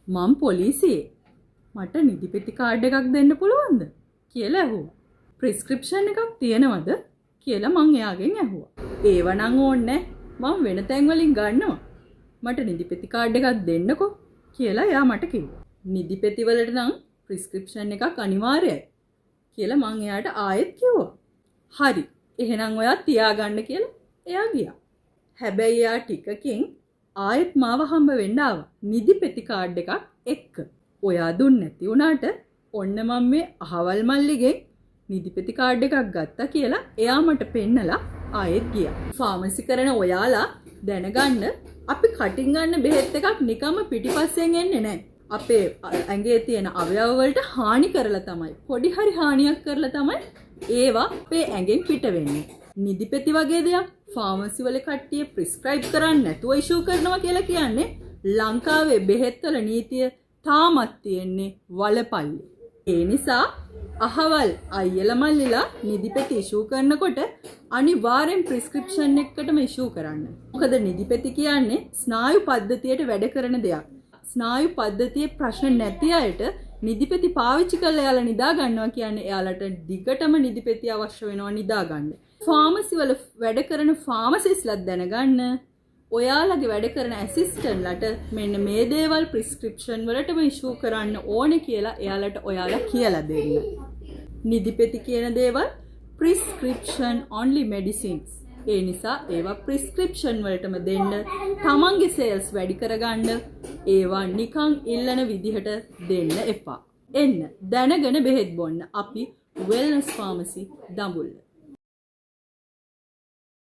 මම පොලිසියේ මට නිදිපෙති කාඩ් එකක් දෙන්න පුළුවන්ද කියලා ඇහුවා. ප්‍රිස්ක්‍රිප්ෂන් එකක් තියෙනවද කියලා මං එයාගෙන් ඇහුවා. ඒව නම් ඕනේ මම වෙන තැන් වලින් ගන්නවා. මට නිදිපෙති කාඩ් එකක් දෙන්නකෝ කියලා එයා මට කිව්වා. නිදිපෙති වලට නම් ප්‍රිස්ක්‍රිප්ෂන් එකක් අනිවාර්යයි කියලා මං එයාට ආයෙත් කිව්වා. හරි. එහෙනම් ඔයා තියාගන්න කියලා එයා ගියා. හැබැයි එයා ටිකකින් ආයෙත් මාව හම්බ වෙන්න ආවා. නිදිපෙති කාඩ් එකක් එක්ක. ඔයා දුන්නේ නැති වුණාට ඔන්න මම මේ අහවල් මල්ලිගෙන් නිදිපෙති කාඩ් එකක් ගත්තා කියලා එයා මට පෙන්නලා ආයෙත් ගියා. ෆාමසි කරන ඔයාලා දැනගන්න අපි කටින් ගන්න බෙහෙත් එකක් නිකම්ම පිටිපස්සෙන් එන්නේ නැහැ. අපේ ඇඟේ තියෙන අවයව වලට හානි කරලා තමයි පොඩි හරි හානියක් කරලා තමයි ඒවා අපේ ඇඟෙන් පිට වෙන්නේ. නිදිපෙති වගේ දෙයක් ෆාමසි වල කට්ටිය ප්‍රිස්ක්‍රයිබ් කරන්නේ නැතුව ඉෂුව කරනවා කියලා කියන්නේ ලංකාවේ බෙහෙත් වල නීතිය තාමත් තියෙන්නේ වලපල්ලි. ඒ නිසා අහවල් අයියලා මල්ලිලා නිදිපෙති ඉෂුව කරනකොට අනිවාර්යෙන් ප්‍රිස්ක්‍රිප්ෂන් එකකටම ඉෂුව කරන්න. මොකද නිදිපෙති කියන්නේ ස්නායු පද්ධතියට වැඩ කරන දෙයක්. ස්නායු පද්ධතියේ ප්‍රශ්න නැති අයට නිදිපෙති පාවිච්චි කරලා එයාලා නිදා ගන්නවා කියන්නේ එයාලට දිගටම නිදිපෙති අවශ්‍ය වෙනවා නිදා ගන්න. ෆාමසි වල වැඩ කරන ෆාමසිස්ට්ලාත් දැනගන්න ඔයාලගේ වැඩ කරන ඇසිස්ටන්ට්ලට මෙන්න මේ දේවල් ප්‍රිස්ක්‍රිප්ෂන් වලටම ඉෂුව කරන්න ඕනේ කියලා එයාලට ඔයාලා කියලා දෙන්න. නිදිපෙති කියන දේවල් prescription only medicines. ඒ නිසා ඒවා prescription වලටම දෙන්න. තමන්ගේ sales වැඩි කරගන්න ඒවා නිකන් ඉල්ලන විදිහට දෙන්න එපා. එන්න දැනගෙන බෙහෙත් බොන්න. අපි wellness pharmacy දඹුල්ල.